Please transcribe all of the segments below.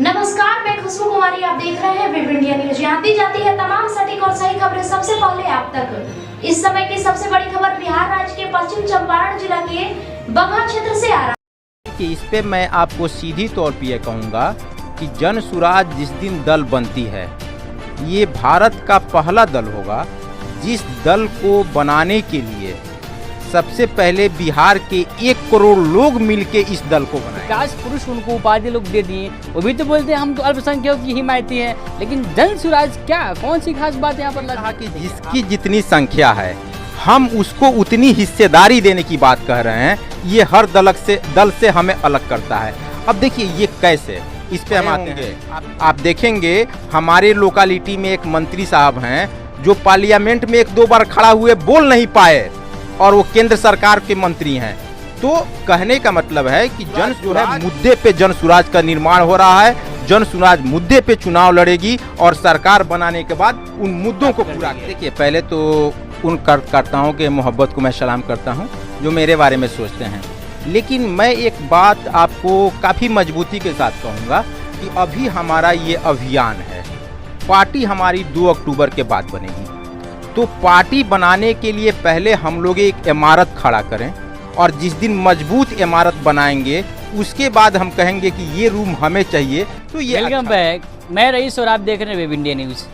नमस्कार, मैं खुशबू कुमारी। आप देख रहे हैं वेब इंडिया न्यूज। यहाँ दी जाती है तमाम सटीक और सही खबरें सबसे पहले आप तक। इस समय की सबसे बड़ी खबर बिहार राज्य के पश्चिम चंपारण जिला के बगहा क्षेत्र से आ रहा है कि इस पे मैं आपको सीधी तौर पे यह कहूँगा कि जन सुराज जिस दिन दल बनती है, ये भारत का पहला दल होगा जिस दल को बनाने के लिए सबसे पहले बिहार के 1 करोड़ लोग मिलके इस दल को बनाए। विकास पुरुष उनको उपाधि लोग दे दिए, वो भी तो बोलते हैं हम तो अल्पसंख्यकों की हिमायती हैं, लेकिन जन सुराज क्या, कौन सी खास बात यहाँ पर लगा कि जिसकी जितनी संख्या है हम उसको उतनी हिस्सेदारी देने की बात कह रहे हैं। ये हर दल से हमें अलग करता है। अब देखिए ये कैसे, इस पे हम आते हैं। आप देखेंगे हमारे लोकालिटी में एक मंत्री साहब हैं जो पार्लियामेंट में 1-2 बार खड़ा हुए बोल नहीं पाए और वो केंद्र सरकार के मंत्री हैं। तो कहने का मतलब है कि जन सुराज मुद्दे पे जन सुराज का निर्माण हो रहा है। जन सुराज मुद्दे पे चुनाव लड़ेगी और सरकार बनाने के बाद उन मुद्दों को पूरा करेगी। देखिए पहले तो उन कार्यकर्ताओं के मोहब्बत को मैं सलाम करता हूं जो मेरे बारे में सोचते हैं, लेकिन मैं एक बात आपको काफ़ी मजबूती के साथ कहूँगा कि अभी हमारा ये अभियान है, पार्टी हमारी 2 अक्टूबर के बाद बनेगी। तो पार्टी बनाने के लिए पहले हम लोग एक इमारत खड़ा करें और जिस दिन मजबूत इमारत बनाएंगे उसके बाद हम कहेंगे कि ये रूम हमें चाहिए। तो ये वेलकम बैक, मैं रईस और आप देख रहे हैं वेब इंडिया न्यूज़।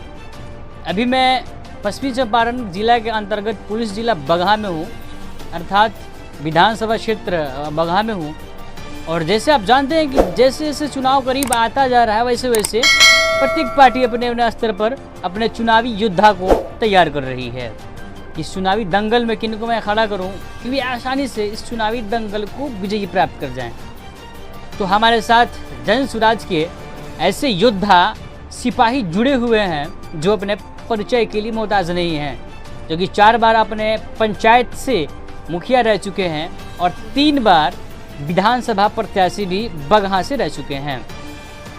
अभी मैं पश्चिमी चंपारण जिला के अंतर्गत पुलिस जिला बगहा में हूँ, अर्थात विधानसभा क्षेत्र बगहा में हूँ। और जैसे आप जानते हैं कि जैसे जैसे चुनाव करीब आता जा रहा है वैसे वैसे प्रत्येक पार्टी अपने अपने स्तर पर अपने चुनावी योद्धा को तैयार कर रही है। इस चुनावी दंगल में किन को मैं खड़ा करूं कि वे आसानी से इस चुनावी दंगल को विजयी प्राप्त कर जाएं। तो हमारे साथ जन सुराज के ऐसे योद्धा सिपाही जुड़े हुए हैं जो अपने परिचय के लिए मोहताज नहीं हैं, जो कि 4 बार अपने पंचायत से मुखिया रह चुके हैं और 3 बार विधानसभा प्रत्याशी भी बगहा से रह चुके हैं।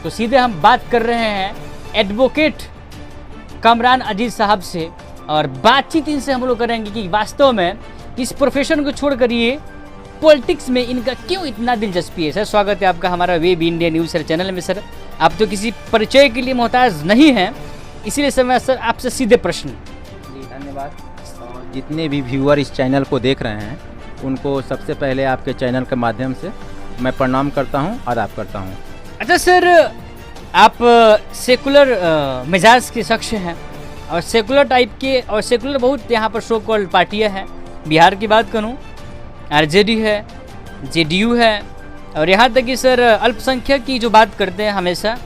तो सीधे हम बात कर रहे हैं एडवोकेट कामरान अजीज साहब से और बातचीत इनसे हम लोग करेंगे कि वास्तव में इस प्रोफेशन को छोड़कर ये पॉलिटिक्स में इनका क्यों इतना दिलचस्पी है। सर स्वागत है आपका हमारा web India news sir channel में। सर आप तो किसी परिचय के लिए मोहताज नहीं हैं, इसीलिए सर मैं सर आपसे सीधे प्रश्न। जी धन्यवाद। और जितने भी व्यूअर इस चैनल को देख रहे हैं उनको सबसे पहले आपके चैनल के माध्यम से मैं प्रणाम करता हूँ, आदाब करता हूँ। अच्छा सर, आप सेकुलर मिजाज के शख्स हैं और सेकुलर टाइप के, और सेकुलर बहुत यहाँ पर सो कॉल्ड पार्टियाँ हैं। बिहार की बात करूँ आरजेडी है, जेडीयू है, और यहाँ तक कि सर अल्पसंख्यक की जो बात करते हैं हमेशा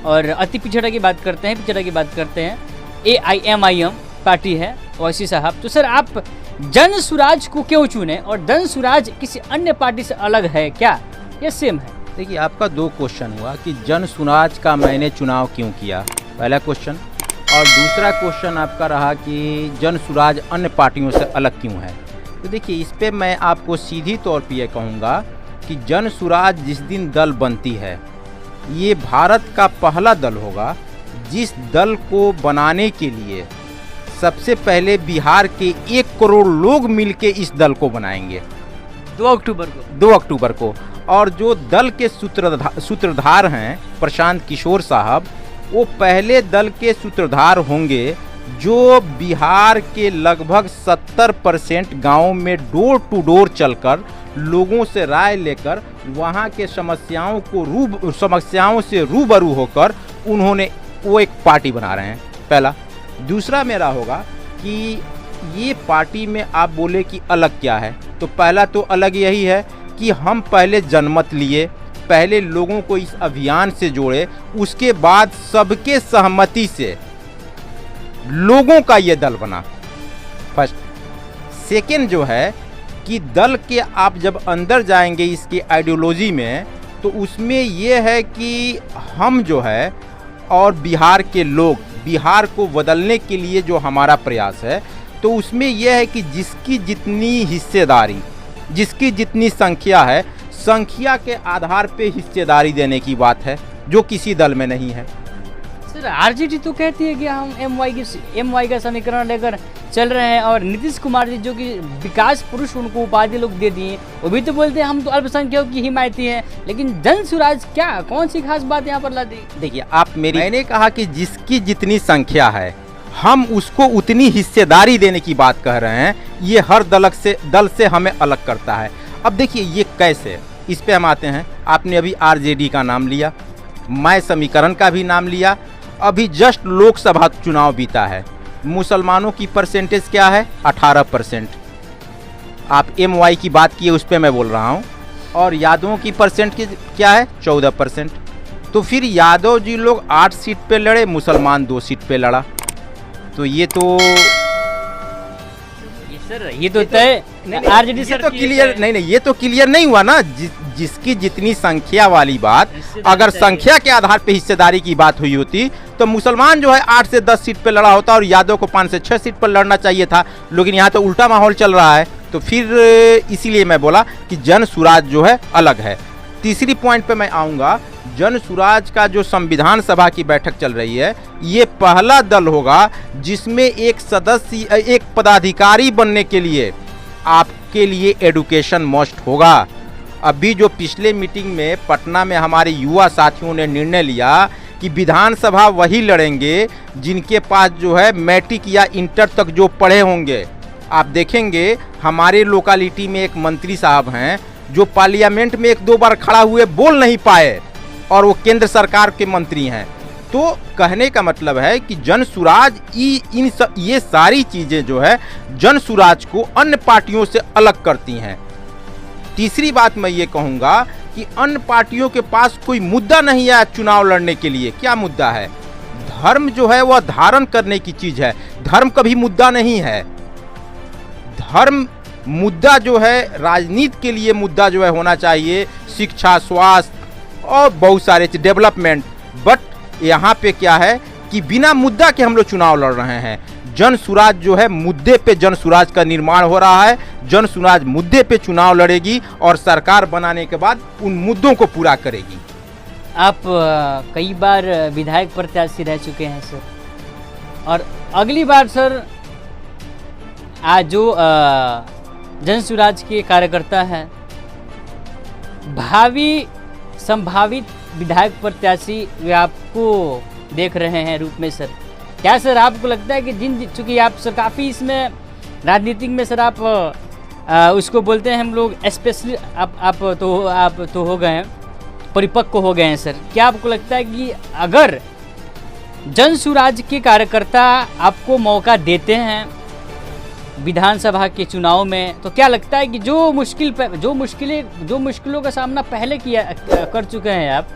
और अति पिछड़ा की बात करते हैं, पिछड़ा की बात करते हैं, AIMIM पार्टी है ओवैसी साहब। तो सर आप जन सुराज को क्यों चुने और जन सुराज किसी अन्य पार्टी से अलग है क्या या सेम है? देखिए आपका 2 क्वेश्चन हुआ कि जन सुराज का मैंने चुनाव क्यों किया, पहला क्वेश्चन, और दूसरा क्वेश्चन आपका रहा कि जन सुराज अन्य पार्टियों से अलग क्यों है। तो देखिए इस पे मैं आपको सीधी तौर पे यह कहूँगा कि जन सुराज जिस दिन दल बनती है, ये भारत का पहला दल होगा जिस दल को बनाने के लिए सबसे पहले बिहार के 1 करोड़ लोग मिलके इस दल को बनाएंगे 2 अक्टूबर को। और जो दल के सूत्रधार हैं प्रशांत किशोर साहब, वो पहले दल के सूत्रधार होंगे जो बिहार के लगभग 70% गाँव में डोर टू डोर चलकर लोगों से राय लेकर वहाँ के समस्याओं से रूबरू होकर उन्होंने वो एक पार्टी बना रहे हैं, पहला। दूसरा मेरा होगा कि ये पार्टी में आप बोले कि अलग क्या है, तो पहला तो अलग यही है कि हम पहले जनमत लिए, पहले लोगों को इस अभियान से जोड़े, उसके बाद सबके सहमति से लोगों का ये दल बना, फर्स्ट। सेकेंड जो है कि दल के आप जब अंदर जाएंगे इसके आइडियोलॉजी में, तो उसमें ये है कि हम जो है और बिहार के लोग, बिहार को बदलने के लिए जो हमारा प्रयास है, तो उसमें यह है कि जिसकी जितनी हिस्सेदारी, जिसकी जितनी संख्या है, संख्या के आधार पे हिस्सेदारी देने की बात है, जो किसी दल में नहीं है। सर आरजेडी तो कहती है कि हम MY का समीकरण लेकर चल रहे हैं और नीतीश कुमार जी जो कि विकास पुरुष उनको उपाधि लोग दे दिए, वो भी तो बोलते हैं हम तो अल्पसंख्यकों की हिमायती हैं, लेकिन जन सुराज क्या कौन सी खास बात यहाँ पर ला दी? देखिए मैंने कहा कि जिसकी जितनी संख्या है हम उसको उतनी हिस्सेदारी देने की बात कह रहे हैं, ये हर दल से हमें अलग करता है। अब देखिए ये कैसे, इस पे हम आते हैं। आपने अभी आरजेडी का नाम लिया, मैं समीकरण का भी नाम लिया, अभी जस्ट लोकसभा चुनाव बीता है, मुसलमानों की परसेंटेज क्या है 18%। आप MY की बात किए उस पर मैं बोल रहा हूँ, और यादवों की परसेंटेज क्या है 14%। तो फिर यादव जी लोग 8 सीट पे लड़े, मुसलमान 2 सीट पे लड़ा, तो ये तो सर ये तो तय आरजेडी सर तो क्लियर नहीं, ये तो क्लियर नहीं हुआ ना। जिसकी जितनी संख्या वाली बात, अगर संख्या के आधार पे हिस्सेदारी की बात हुई होती तो मुसलमान जो है 8 से 10 सीट पे लड़ा होता और यादव को 5 से 6 सीट पर लड़ना चाहिए था, लेकिन यहाँ तो उल्टा माहौल चल रहा है। तो फिर इसीलिए मैं बोला कि जन सुराज जो है अलग है। तीसरी पॉइंट पे मैं आऊँगा, जन सुराज का जो संविधान सभा की बैठक चल रही है, ये पहला दल होगा जिसमें एक पदाधिकारी बनने के लिए आपके लिए एडुकेशन मस्ट होगा। अभी जो पिछले मीटिंग में पटना में हमारे युवा साथियों ने निर्णय लिया कि विधानसभा वही लड़ेंगे जिनके पास जो है मैट्रिक या इंटर तक जो पढ़े होंगे। आप देखेंगे हमारे लोकालिटी में एक मंत्री साहब हैं जो पार्लियामेंट में 1-2 बार खड़ा हुए बोल नहीं पाए, और वो केंद्र सरकार के मंत्री हैं। तो कहने का मतलब है कि जन सुराज ये सारी चीज़ें जो है जन सुराज को अन्य पार्टियों से अलग करती हैं। तीसरी बात मैं ये कहूँगा कि अन्य पार्टियों के पास कोई मुद्दा नहीं है चुनाव लड़ने के लिए। क्या मुद्दा है? धर्म जो है वह धारण करने की चीज़ है, धर्म कभी मुद्दा नहीं है। धर्म मुद्दा जो है राजनीति के लिए मुद्दा जो है होना चाहिए, शिक्षा, स्वास्थ्य और बहुत सारे डेवलपमेंट। बट यहाँ पे क्या है कि बिना मुद्दा के हम लोग चुनाव लड़ रहे हैं। जन सुराज जो है मुद्दे पे जन सुराज का निर्माण हो रहा है, जन सुराज मुद्दे पे चुनाव लड़ेगी और सरकार बनाने के बाद उन मुद्दों को पूरा करेगी। आप कई बार विधायक प्रत्याशी रह चुके हैं सर, और अगली बार सर आज जो जन सुराज के कार्यकर्ता हैं, भावी संभावित विधायक प्रत्याशी वे आपको देख रहे हैं रूप में सर, क्या सर आपको लगता है कि चूँकि आप सर काफ़ी इसमें राजनीतिक में सर आप उसको बोलते हैं हम लोग स्पेशली आप तो हो गए हैं, परिपक्व हो गए हैं सर, क्या आपको लगता है कि अगर जन सुराज के कार्यकर्ता आपको मौका देते हैं विधानसभा के चुनाव में, तो क्या लगता है कि जो मुश्किलों का सामना पहले कर चुके हैं आप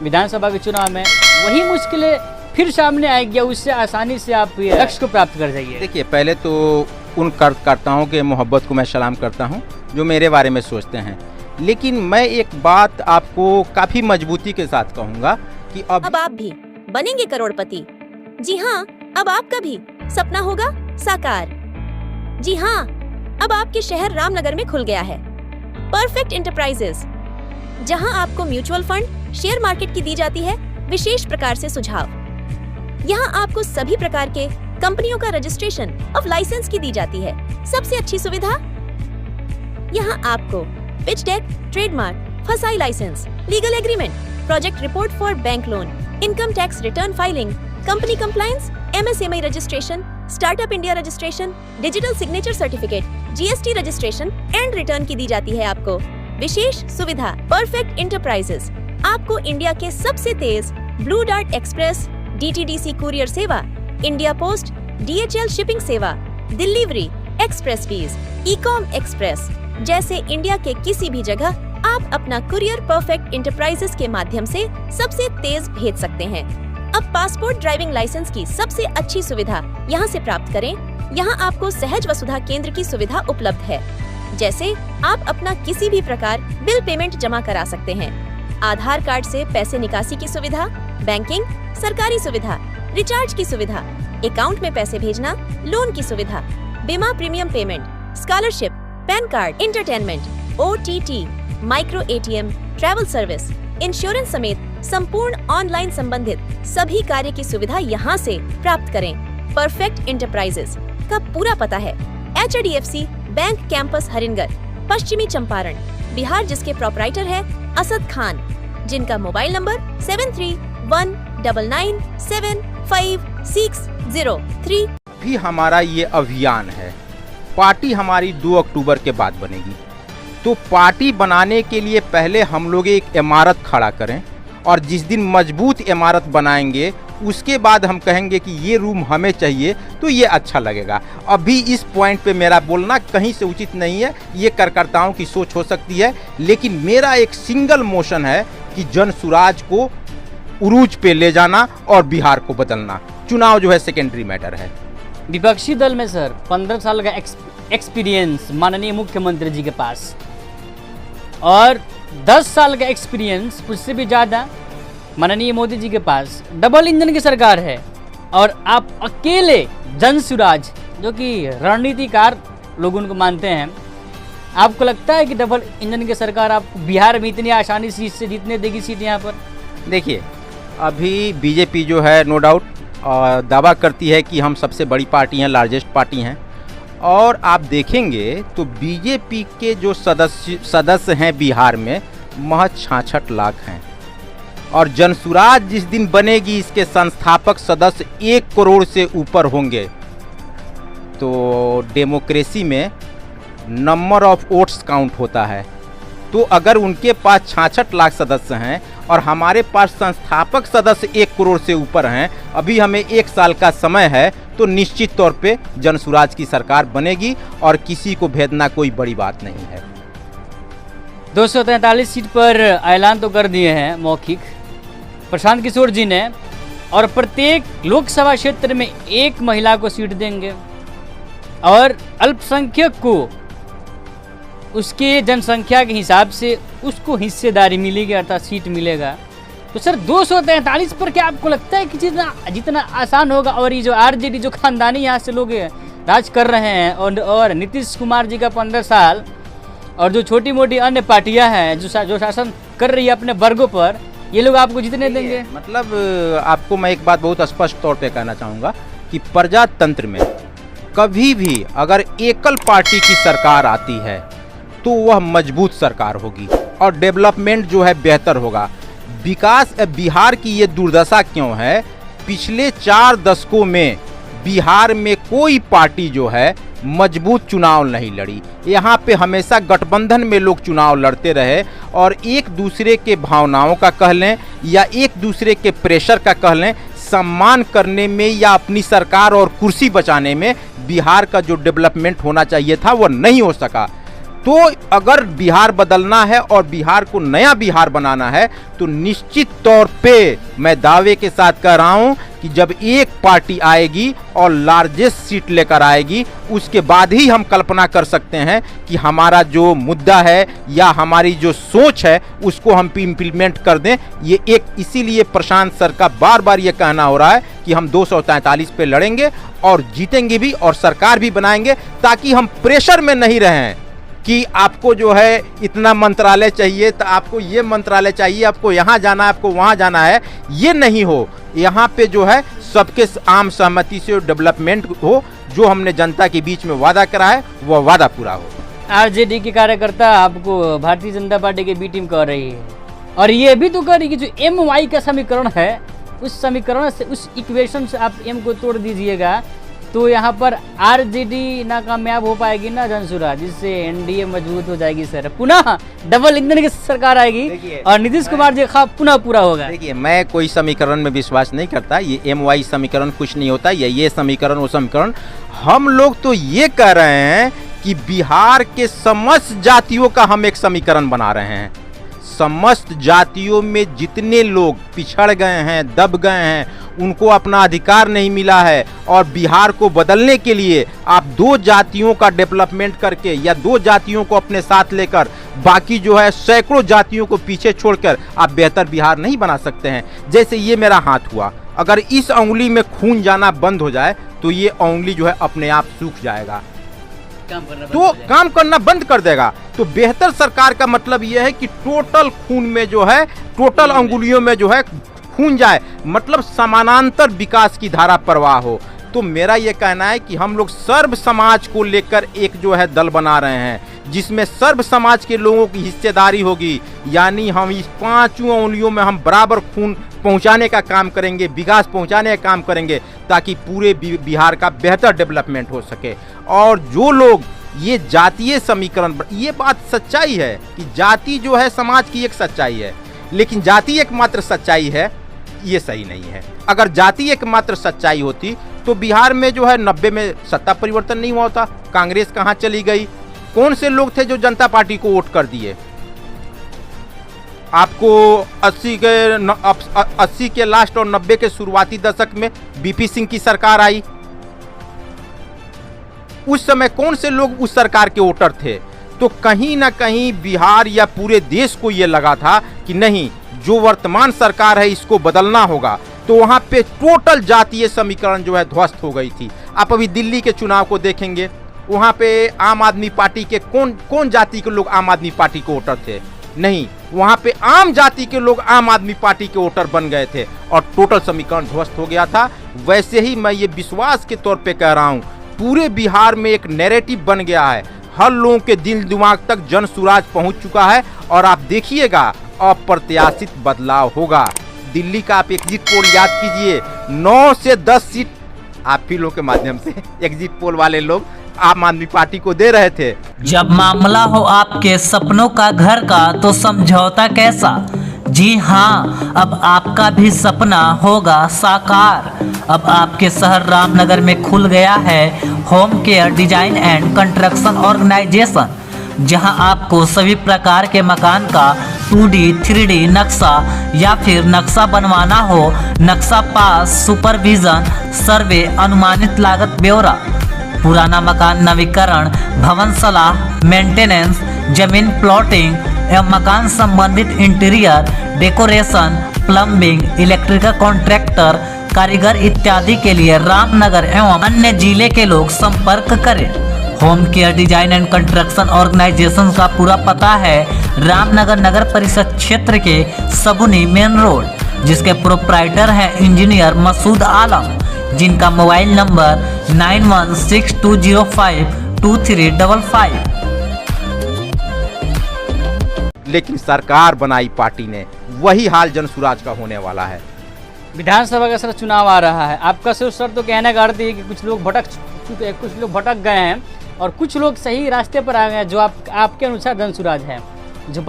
विधानसभा के चुनाव में, वही मुश्किलें फिर सामने आएगी, उससे आसानी से आप लक्ष्य को प्राप्त कर जाइए? देखिए, पहले तो उन कार्यकर्ताओं के मोहब्बत को मैं सलाम करता हूं जो मेरे बारे में सोचते हैं, लेकिन मैं एक बात आपको काफ़ी मजबूती के साथ कहूँगा कि अब आप भी बनेंगे करोड़पति। जी हाँ, अब आपका भी सपना होगा साकार। जी हाँ, अब आपके शहर रामनगर में खुल गया है परफेक्ट इंटरप्राइजेस, जहां आपको म्यूचुअल फंड, शेयर मार्केट की दी जाती है विशेष प्रकार से सुझाव। यहां आपको सभी प्रकार के कंपनियों का रजिस्ट्रेशन ऑफ लाइसेंस की दी जाती है सबसे अच्छी सुविधा। यहां आपको pitch deck, trademark, FSSAI license, legal agreement, project report for bank loan, income tax return filing, company compliance, MSME registration, startup India registration, digital signature certificate, GST registration and return की दी जाती है आपको विशेष सुविधा। परफेक्ट इंटरप्राइजेस आपको India के सबसे तेज Blue Dart Express, DTDC courier सेवा, इंडिया पोस्ट, DHL शिपिंग सेवा, delivery, express fees, e com express जैसे इंडिया के किसी भी जगह आप अपना कुरियर परफेक्ट इंटरप्राइजेस के माध्यम से सबसे तेज भेज सकते हैं। अब पासपोर्ट, ड्राइविंग लाइसेंस की सबसे अच्छी सुविधा यहाँ से प्राप्त करें। यहाँ आपको सहज वसुधा केंद्र की सुविधा उपलब्ध है, जैसे आप अपना किसी भी प्रकार बिल पेमेंट जमा करा सकते हैं, आधार कार्ड से पैसे निकासी की सुविधा, बैंकिंग, सरकारी सुविधा, रिचार्ज की सुविधा, अकाउंट में पैसे भेजना, लोन की सुविधा, बीमा premium payment, scholarship, pan card, entertainment, OTT, micro ATM, travel service, insurance समेत संपूर्ण ऑनलाइन संबंधित सभी कार्य की सुविधा यहाँ से प्राप्त करें। परफेक्ट इंटरप्राइजेस जिसका पूरा पता है HDFC बैंक कैंपस हरिनगर, पश्चिमी चंपारण, बिहार, जिसके प्रोपराइटर है असद खान, जिनका मोबाइल नंबर 7319975603। भी हमारा ये अभियान है। पार्टी हमारी 2 अक्टूबर के बाद बनेगी, तो पार्टी बनाने के लिए पहले हम लोग एक इमारत खड़ा करें, और जिस दिन मजबूत इमारत बनाएंगे उसके बाद हम कहेंगे कि ये रूम हमें चाहिए, तो ये अच्छा लगेगा। अभी इस पॉइंट पे मेरा बोलना कहीं से उचित नहीं है, ये कार्यकर्ताओं की सोच हो सकती है, लेकिन मेरा एक सिंगल मोशन है कि जनसुराज को उरूज पे ले जाना और बिहार को बदलना। चुनाव जो है सेकेंडरी मैटर है। विपक्षी दल में सर 15 साल का एक्सपीरियंस माननीय मुख्यमंत्री जी के पास, और 10 साल का एक्सपीरियंस उससे भी ज़्यादा माननीय मोदी जी के पास। डबल इंजन की सरकार है, और आप अकेले जनसुराज, जो कि रणनीतिकार लोग उनको मानते हैं, आपको लगता है कि डबल इंजन की सरकार आपको बिहार में इतनी आसानी से जीतने देगी सीट यहाँ पर? देखिए, अभी बीजेपी जो है नो डाउट दावा करती है कि हम सबसे बड़ी पार्टी हैं, लार्जेस्ट पार्टी हैं, और आप देखेंगे तो बीजेपी के जो सदस्य हैं बिहार में महज 66 लाख हैं, और जनसुराज जिस दिन बनेगी इसके संस्थापक सदस्य 1 करोड़ से ऊपर होंगे। तो डेमोक्रेसी में नंबर ऑफ वोट्स काउंट होता है, तो अगर उनके पास 66 लाख सदस्य हैं और हमारे पास संस्थापक सदस्य 1 करोड़ से ऊपर हैं, अभी हमें 1 साल का समय है, तो निश्चित तौर पे जनसुराज की सरकार बनेगी, और किसी को भेदना कोई बड़ी बात नहीं है। 243 सीट पर ऐलान तो कर दिए हैं मौखिक प्रशांत किशोर जी ने, और प्रत्येक लोकसभा क्षेत्र में 1 महिला को सीट देंगे, और अल्पसंख्यक को उसके जनसंख्या के हिसाब से उसको हिस्सेदारी मिलेगी, अर्थात सीट मिलेगा। तो सर 243 पर क्या आपको लगता है कि जितना आसान होगा? और ये जो आरजेडी जो खानदानी यहाँ से लोग राज कर रहे हैं, और नीतीश कुमार जी का 15 साल, और जो छोटी मोटी अन्य पार्टियां हैं जो शासन कर रही है अपने वर्गों पर, ये लोग आपको जितने देंगे? मतलब आपको मैं एक बात बहुत स्पष्ट तौर पे कहना चाहूँगा कि प्रजातंत्र में कभी भी अगर एकल पार्टी की सरकार आती है तो वह मजबूत सरकार होगी, और डेवलपमेंट जो है बेहतर होगा। विकास बिहार की ये दुर्दशा क्यों है? पिछले 4 दशकों में बिहार में कोई पार्टी जो है मजबूत चुनाव नहीं लड़ी। यहाँ पे हमेशा गठबंधन में लोग चुनाव लड़ते रहे, और एक दूसरे के भावनाओं का कह लें या एक दूसरे के प्रेशर का कह लें, सम्मान करने में या अपनी सरकार और कुर्सी बचाने में बिहार का जो डेवलपमेंट होना चाहिए था वो नहीं हो सका। तो अगर बिहार बदलना है और बिहार को नया बिहार बनाना है, तो निश्चित तौर पे मैं दावे के साथ कह रहा हूं कि जब एक पार्टी आएगी और लार्जेस्ट सीट लेकर आएगी, उसके बाद ही हम कल्पना कर सकते हैं कि हमारा जो मुद्दा है या हमारी जो सोच है उसको हम इम्प्लीमेंट कर दें। ये एक इसीलिए प्रशांत सर का बार बार ये कहना हो रहा है कि हम 243 पे लड़ेंगे और जीतेंगे भी, और सरकार भी बनाएंगे, ताकि हम प्रेशर में नहीं रहें कि आपको जो है इतना मंत्रालय चाहिए, तो आपको ये मंत्रालय चाहिए, आपको यहाँ जाना है, आपको वहाँ जाना है। ये नहीं हो, यहाँ पे जो है सबके आम सहमति से डेवलपमेंट हो। जो हमने जनता के बीच में वादा करा है वह वादा पूरा हो। आरजेडी के कार्यकर्ता आपको भारतीय जनता पार्टी की बी टीम कह रही है, और ये भी तो कह रही है कि जो MY का समीकरण है, उस समीकरण से, उस इक्वेशन से आप M को तोड़ दीजिएगा, तो यहाँ पर आरजेडी नाकामयाब हो पाएगी ना जनसुराज, जिससे एनडीए मजबूत हो जाएगी सर, पुनः डबल इंजन की सरकार आएगी और नीतीश कुमार जी का पुनः पूरा होगा। देखिए, मैं कोई समीकरण में विश्वास नहीं करता। ये MY समीकरण कुछ नहीं होता, ये समीकरण वो समीकरण। हम लोग तो ये कह रहे हैं कि बिहार के समस्त जातियों का हम एक समीकरण बना रहे हैं। समस्त जातियों में जितने लोग पिछड़ गए हैं, दब गए हैं, उनको अपना अधिकार नहीं मिला है, और बिहार को बदलने के लिए आप 2 जातियों का डेवलपमेंट करके या 2 जातियों को अपने साथ लेकर बाकी जो है सैकड़ों जातियों को पीछे छोड़कर आप बेहतर बिहार नहीं बना सकते हैं। जैसे ये मेरा हाथ हुआ, अगर इस उंगली में खून जाना बंद हो जाए तो ये उंगली जो है अपने आप सूख जाएगा, तो काम करना बंद कर देगा। तो बेहतर सरकार का मतलब यह है कि टोटल खून में जो है, टोटल अंगुलियों में जो है खून जाए, मतलब समानांतर विकास की धारा प्रवाह हो। तो मेरा ये कहना है कि हम लोग सर्व समाज को लेकर एक जो है दल बना रहे हैं, जिसमें सर्व समाज के लोगों की हिस्सेदारी होगी। यानी हम इस 5 उंगलियों में हम बराबर खून पहुंचाने का काम करेंगे, विकास पहुंचाने का काम करेंगे, ताकि पूरे बिहार का बेहतर डेवलपमेंट हो सके। और जो लोग ये जातीय समीकरण, ये बात सच्चाई है कि जाति जो है समाज की एक सच्चाई है, लेकिन जाति एकमात्र सच्चाई है, ये सही नहीं है। अगर जाति एकमात्र सच्चाई होती तो बिहार में जो है 90 में सत्ता परिवर्तन नहीं हुआ होता। कांग्रेस कहाँ चली गई? कौन से लोग थे जो जनता पार्टी को वोट कर दिए? आपको 80 के लास्ट और 90 के शुरुआती दशक में बीपी सिंह की सरकार आई। उस समय कौन से लोग उस सरकार के वोटर थे? तो कहीं ना कहीं बिहार या पूरे देश को ये लगा था कि नहीं, जो वर्तमान सरकार है इसको बदलना होगा। तो वहाँ पे टोटल जातीय समीकरण जो है ध्वस्त हो गई थी। आप अभी दिल्ली के चुनाव को देखेंगे, वहाँ पे आम आदमी पार्टी के कौन जाति के लोग आम आदमी पार्टी के वोटर थे? नहीं, वहाँ पे आम जाति के लोग आम आदमी पार्टी के वोटर बन गए थे और टोटल समीकरण ध्वस्त हो गया था। वैसे ही मैं ये विश्वास के तौर पे कह रहा हूँ, पूरे बिहार में एक नैरेटिव बन गया है, हर लोगों के दिल दिमाग तक जन सुराज पहुँच चुका है और आप देखिएगा अप्रत्याशित बदलाव होगा। दिल्ली का आप एग्जिट पोल याद कीजिए, 9 से 10 सीट आप ही लोग के माध्यम से एग्जिट पोल वाले लोग आम आदमी पार्टी को दे रहे थे। जब मामला हो आपके सपनों का घर का तो समझौता कैसा? जी हाँ, अब आपका भी सपना होगा साकार। अब आपके शहर रामनगर में खुल गया है home care design and construction organisation, जहां आपको सभी प्रकार के मकान का 2D 3D नक्शा या फिर नक्शा बनवाना हो, नक्शा पास, सुपरविजन, सर्वे, अनुमानित लागत ब्यौरा, पुराना मकान नवीकरण, भवन सलाह, मेंटेनेंस, जमीन प्लॉटिंग एवं मकान संबंधित interior decoration, plumbing, electrical contractor, कारीगर इत्यादि के लिए रामनगर एवं अन्य जिले के लोग संपर्क करें। Home care design and construction organisation का पूरा पता है रामनगर नगर परिषद क्षेत्र के सगुनी मेन रोड, जिसके प्रोप्राइटर हैं इंजीनियर मसूद आलम, जिनका मोबाइल नंबर 9162052355। लेकिन सरकार बनाई पार्टी ने, वही हाल जनसुराज का होने वाला है। विधानसभा का सर चुनाव आ रहा है, आपका सिर्फ सर तो कहने का अर्थ है कि कुछ लोग भटक चुके हैं, कुछ लोग भटक गए हैं और कुछ लोग सही रास्ते पर आ गए हैं, जो आपके अनुसार जनसुराज है, जो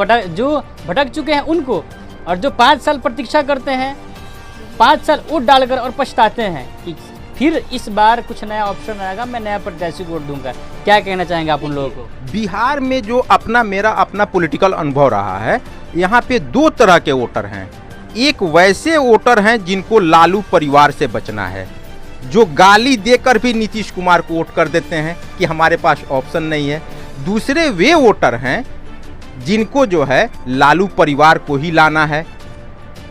भटक चुके हैं उनको, और जो 5 साल प्रतीक्षा करते हैं, 5 साल वोट डालकर और पछताते हैं कि फिर इस बार कुछ नया ऑप्शन आएगा, मैं नया प्रत्याशी को वोट दूंगा। क्या कहना चाहेंगे आप उन लोगों को? बिहार में जो मेरा अपना पॉलिटिकल अनुभव रहा है, यहाँ पे 2 तरह के वोटर हैं। एक वैसे वोटर हैं जिनको लालू परिवार से बचना है, जो गाली देकर भी नीतीश कुमार को वोट कर देते हैं कि हमारे पास ऑप्शन नहीं है। दूसरे वे वोटर हैं जिनको जो है लालू परिवार को ही लाना है,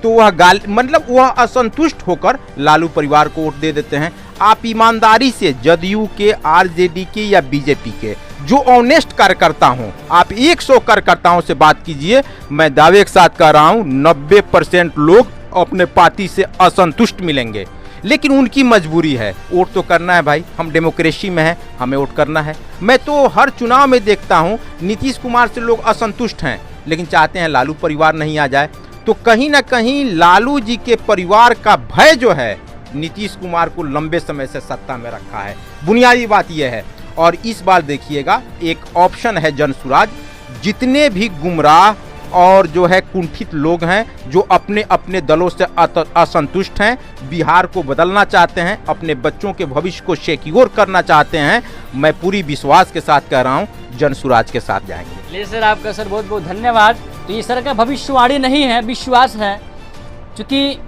तो वह असंतुष्ट होकर लालू परिवार को वोट दे देते हैं। आप ईमानदारी से जदयू के, आरजेडी के या बीजेपी के जो ऑनेस्ट कार्यकर्ता हों, आप 100 कार्यकर्ताओं से बात कीजिए, मैं दावे के साथ कह रहा हूं 90% लोग अपने पार्टी से असंतुष्ट मिलेंगे। लेकिन उनकी मजबूरी है, वोट तो करना है भाई, हम डेमोक्रेसी में हैं, हमें वोट करना है। मैं तो हर चुनाव में देखता हूं नीतीश कुमार से लोग असंतुष्ट हैं, लेकिन चाहते हैं लालू परिवार नहीं आ जाए। तो कहीं ना कहीं लालू जी के परिवार का भय जो है नीतीश कुमार को लंबे समय से सत्ता में रखा है, बुनियादी बात यह है। और इस बार देखिएगा एक ऑप्शन है जनसुराज। जितने भी गुमराह और जो है कुंठित लोग हैं, जो अपने अपने दलों से असंतुष्ट हैं, बिहार को बदलना चाहते हैं, अपने बच्चों के भविष्य को सिक्योर करना चाहते हैं, मैं पूरी विश्वास के साथ कह रहा हूं जनसुराज के साथ जाएंगे। ले सर, आपका सर बहुत बहुत धन्यवाद। तो ये सर का भविष्यवाणी नहीं है, विश्वास है, क्योंकि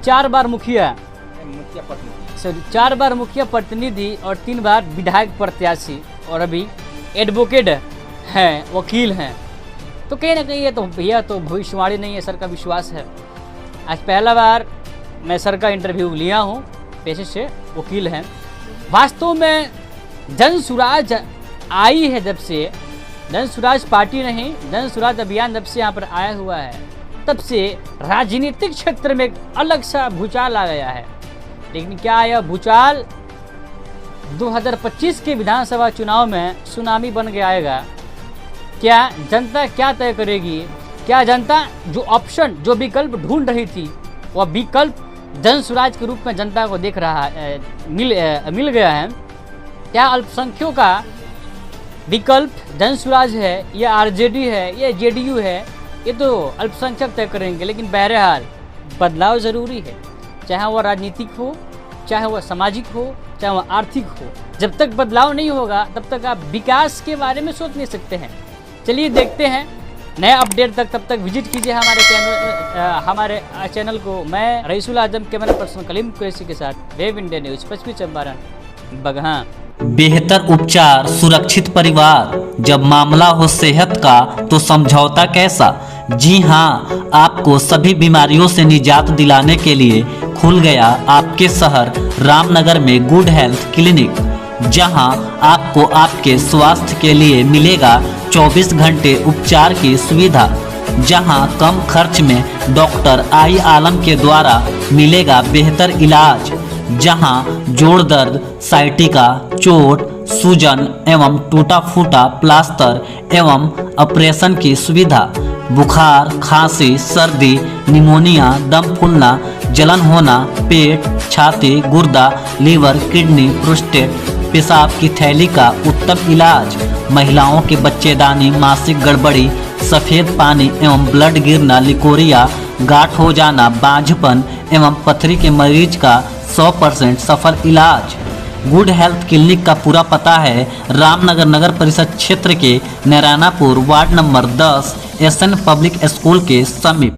4 बार मुखिया प्रतिनिधि और 3 बार विधायक प्रत्याशी और अभी एडवोकेट हैं, वकील हैं। तो कहीं ना कहीं ये तो भैया तो भविष्यवाणी नहीं है, सर का विश्वास है। आज पहला बार मैं सर का इंटरव्यू लिया हूँ, पेशे से वकील हैं। वास्तव में जनसुराज आई है जब से, जनसुराज पार्टी नहीं, जनसुराज अभियान जब से यहाँ पर आया हुआ है, तब से राजनीतिक क्षेत्र में एक अलग सा भूचाल आ गया है। लेकिन क्या यह भूचाल 2025 के विधानसभा चुनाव में सुनामी बन के आएगा। क्या जनता क्या तय करेगी? क्या जनता जो ऑप्शन, जो विकल्प ढूंढ रही थी, वह विकल्प जन स्वराज के रूप में जनता को देख रहा है, मिल गया है? क्या अल्पसंख्यकों का विकल्प जन स्वराज है, या आरजेडी है, या जेडीयू है? ये तो अल्पसंख्यक तय करेंगे, लेकिन बहरहाल बदलाव ज़रूरी है, चाहे वह राजनीतिक हो, चाहे वह सामाजिक हो, चाहे वह आर्थिक हो। जब तक बदलाव नहीं होगा तब तक आप विकास के बारे में सोच नहीं सकते हैं। चलिए देखते हैं नए अपडेट तक, तब तक विजिट कीजिए हमारे चैनल को। मैं रईसुल आजम कैमरा पर्सन कलीम कुरैशी के साथ वेब इंडिया न्यूज़, पश्चिमी चंपारण, बगहा। बेहतर उपचार, सुरक्षित परिवार। जब मामला हो सेहत का तो समझौता कैसा? जी हाँ, आपको सभी बीमारियों से निजात दिलाने के लिए खुल गया आपके शहर रामनगर में गुड हेल्थ क्लिनिक, जहां आपको आपके स्वास्थ्य के लिए मिलेगा 24 घंटे उपचार की सुविधा, जहां कम खर्च में डॉक्टर आई आलम के द्वारा मिलेगा बेहतर इलाज, जहां जोड़ दर्द, साइटिका, चोट, सूजन एवं टूटा फूटा प्लास्टर एवं ऑपरेशन की सुविधा, बुखार, खांसी, सर्दी, निमोनिया, दम फूलना, जलन होना, पेट, छाती, गुर्दा, लीवर, किडनी, प्रोस्टेट, पेशाब की थैली का उत्तम इलाज, महिलाओं के बच्चेदानी, मासिक गड़बड़ी, सफ़ेद पानी एवं ब्लड गिरना, लिकोरिया, गांठ हो जाना, बांझपन एवं पथरी के मरीज का 100% सफल इलाज। गुड हेल्थ क्लिनिक का पूरा पता है रामनगर नगर परिषद क्षेत्र के Narayanapur ward number 10 SN public school के समीप।